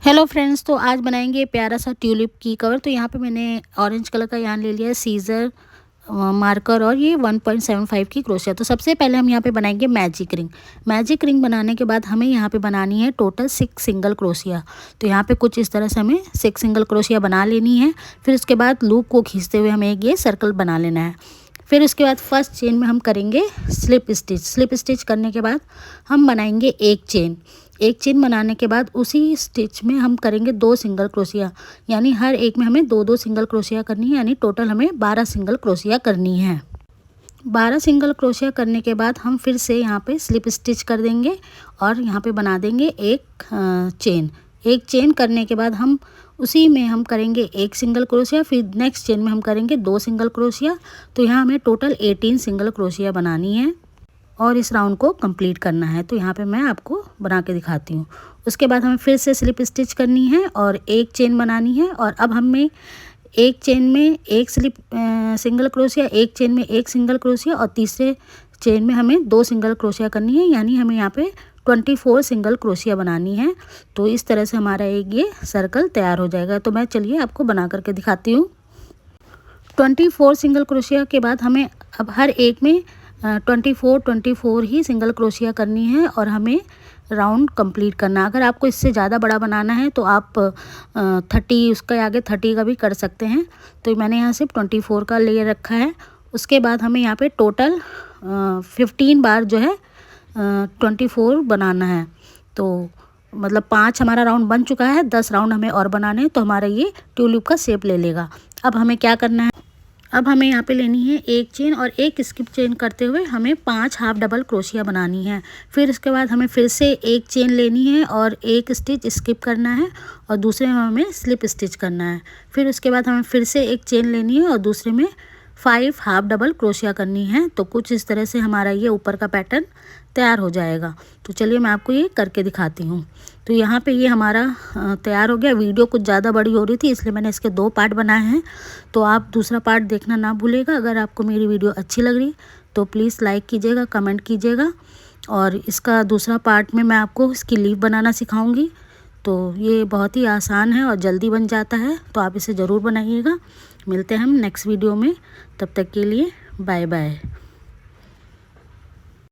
Hello friends, तो आज बनाएंगे प्यारा सा ट्यूलिप की कवर। तो यहाँ पे मैंने ऑरेंज कलर का यार्न ले लिया है, सीजर, मार्कर और ये 1.75 की क्रोशिया। तो सबसे पहले हम यहाँ पे बनाएंगे मैजिक रिंग। मैजिक रिंग बनाने के बाद हमें यहाँ पे बनानी है टोटल 6 सिंगल क्रोशिया। तो यहाँ पे कुछ इस तरह से हमें 6 सिंगल क्रोशिया बना लेनी है। फिर उसके बाद लूप को खींचते हुए हमें ये सर्कल बना लेना है। फिर उसके बाद फर्स्ट चेन में हम करेंगे स्लिप स्टिच। स्लिप स्टिच करने के बाद हम बनाएंगे एक चेन बनाने के बाद उसी स्टिच में हम करेंगे 2 सिंगल क्रोशिया, यानी हर एक में हमें 2 सिंगल क्रोशिया करनी है, यानी टोटल हमें 12 सिंगल क्रोशिया करनी है। 12 सिंगल क्रोशिया करने के बाद हम फिर से यहाँ पे स्लिप स्टिच कर देंगे और यहाँ पे बना देंगे एक चेन करने के बाद हम उसी में हम करेंगे 1 सिंगल क्रोशिया। फिर नेक्स्ट चेन में हम करेंगे 2 सिंगल क्रोशिया। तो यहाँ हमें टोटल 18 सिंगल क्रोशिया बनानी है और इस राउंड को कंप्लीट करना है। तो यहाँ पे मैं आपको बना के दिखाती हूँ। उसके बाद हमें फिर से स्लिप स्टिच करनी है और एक चेन बनानी है। और अब हमें एक चेन में एक सिंगल क्रोशिया, एक चेन में 1 सिंगल क्रोशिया और तीसरे चेन में हमें 2 सिंगल क्रोशिया करनी है, यानी हमें यहाँ पे 24 सिंगल क्रोशिया बनानी है। तो इस तरह से हमारा एक ये सर्कल तैयार हो जाएगा। तो मैं चलिए आपको बना करके दिखाती हूँ। 24 सिंगल क्रोशिया के बाद हमें अब हर एक में 24 ही सिंगल क्रोशिया करनी है और हमें राउंड कंप्लीट करना। अगर आपको इससे ज़्यादा बड़ा बनाना है तो आप 30, उसके आगे 30 का भी कर सकते हैं। तो मैंने यहाँ सिर्फ 24 का ले रखा है। उसके बाद हमें यहाँ पे टोटल 15 बार जो है 24 बनाना है। तो मतलब 5 हमारा राउंड बन चुका है, 10 राउंड हमें और बनाने हैं, तो हमारा ये ट्यूलिप का शेप ले लेगा। अब हमें क्या करना है, अब हमें यहाँ पे लेनी है एक चेन और एक स्किप चेन करते हुए हमें 5 हाफ डबल क्रोशिया बनानी है। फिर इसके बाद हमें फिर से एक चेन लेनी है और एक स्टिच स्किप करना है और दूसरे में हमें स्लिप स्टिच करना है। फिर उसके बाद हमें फिर से एक चेन लेनी है और दूसरे में 5 हाफ डबल क्रोशिया करनी है। तो कुछ इस तरह से हमारा ये ऊपर का पैटर्न तैयार हो जाएगा। तो चलिए मैं आपको ये करके दिखाती हूँ। तो यहाँ पे ये हमारा तैयार हो गया। वीडियो कुछ ज़्यादा बड़ी हो रही थी इसलिए मैंने इसके 2 पार्ट बनाए हैं। तो आप दूसरा पार्ट देखना ना भूलिएगा। अगर आपको मेरी वीडियो अच्छी लग रही तो प्लीज़ लाइक कीजिएगा, कमेंट कीजिएगा। और इसका दूसरा पार्ट में मैं आपको इसकी लीफ बनाना सिखाऊंगी। तो ये बहुत ही आसान है और जल्दी बन जाता है, तो आप इसे ज़रूर बनाइएगा। मिलते हैं हम नेक्स्ट वीडियो में, तब तक के लिए बाय बाय।